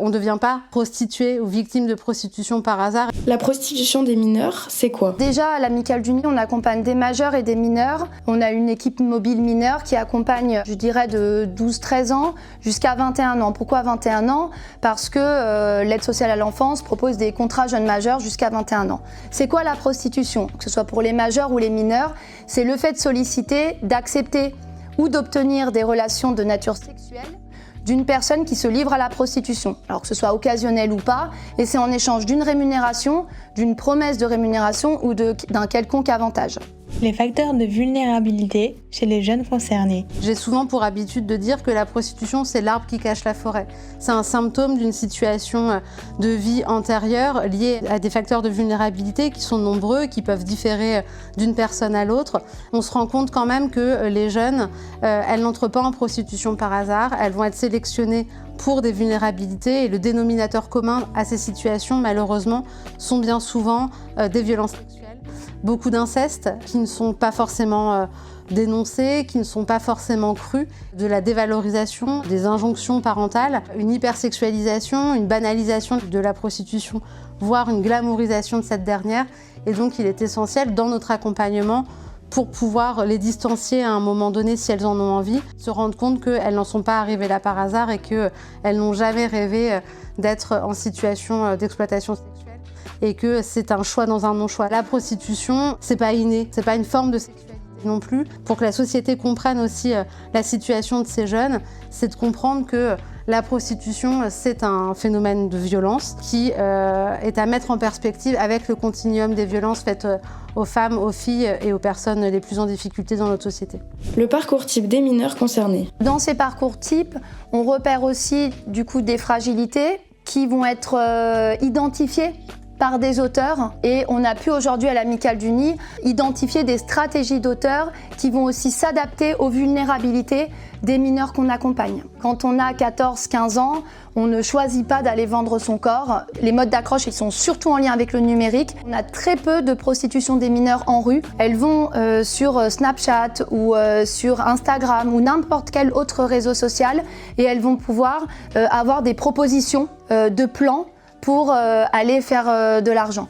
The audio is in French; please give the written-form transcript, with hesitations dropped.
on ne devient pas prostituée ou victime de prostitution par hasard. La prostitution des mineurs, c'est quoi? Déjà, à l'Amicale du Nid, on accompagne des majeurs et des mineurs. On a une équipe mobile mineure qui accompagne, je dirais, de 12-13 ans jusqu'à 21 ans. Pourquoi 21 ans? Parce que l'aide sociale à l'enfance propose des contrats jeunes majeurs jusqu'à 21 ans. C'est quoi la prostitution? Que ce soit pour les majeurs ou les mineurs, c'est le fait de solliciter, d'accepter ou d'obtenir des relations de nature sexuelle d'une personne qui se livre à la prostitution, alors que ce soit occasionnel ou pas, et c'est en échange d'une rémunération, d'une promesse de rémunération ou d'un quelconque avantage. Les facteurs de vulnérabilité chez les jeunes concernés. J'ai souvent pour habitude de dire que la prostitution, c'est l'arbre qui cache la forêt. C'est un symptôme d'une situation de vie antérieure liée à des facteurs de vulnérabilité qui sont nombreux, qui peuvent différer d'une personne à l'autre. On se rend compte quand même que les jeunes, elles n'entrent pas en prostitution par hasard, elles vont être sélectionnées pour des vulnérabilités et le dénominateur commun à ces situations, malheureusement, sont bien souvent des violences sexuelles. Beaucoup d'incestes qui ne sont pas forcément dénoncés, qui ne sont pas forcément crus, de la dévalorisation, des injonctions parentales, une hypersexualisation, une banalisation de la prostitution, voire une glamourisation de cette dernière. Et donc il est essentiel dans notre accompagnement pour pouvoir les distancier à un moment donné si elles en ont envie, se rendre compte qu'elles n'en sont pas arrivées là par hasard et qu'elles n'ont jamais rêvé d'être en situation d'exploitation sexuelle. Et que c'est un choix dans un non-choix. La prostitution, c'est pas inné, c'est pas une forme de sexualité non plus. Pour que la société comprenne aussi la situation de ces jeunes, c'est de comprendre que la prostitution, c'est un phénomène de violence qui est à mettre en perspective avec le continuum des violences faites aux femmes, aux filles et aux personnes les plus en difficulté dans notre société. Le parcours type des mineurs concernés. Dans ces parcours types, on repère aussi du coup des fragilités qui vont être identifiées par des auteurs, et on a pu aujourd'hui à l'Amicale du Nid identifier des stratégies d'auteurs qui vont aussi s'adapter aux vulnérabilités des mineurs qu'on accompagne. Quand on a 14-15 ans, on ne choisit pas d'aller vendre son corps. Les modes d'accroche, ils sont surtout en lien avec le numérique. On a très peu de prostitution des mineurs en rue. Elles vont sur Snapchat ou sur Instagram ou n'importe quel autre réseau social, et elles vont pouvoir avoir des propositions de plans pour aller faire de l'argent.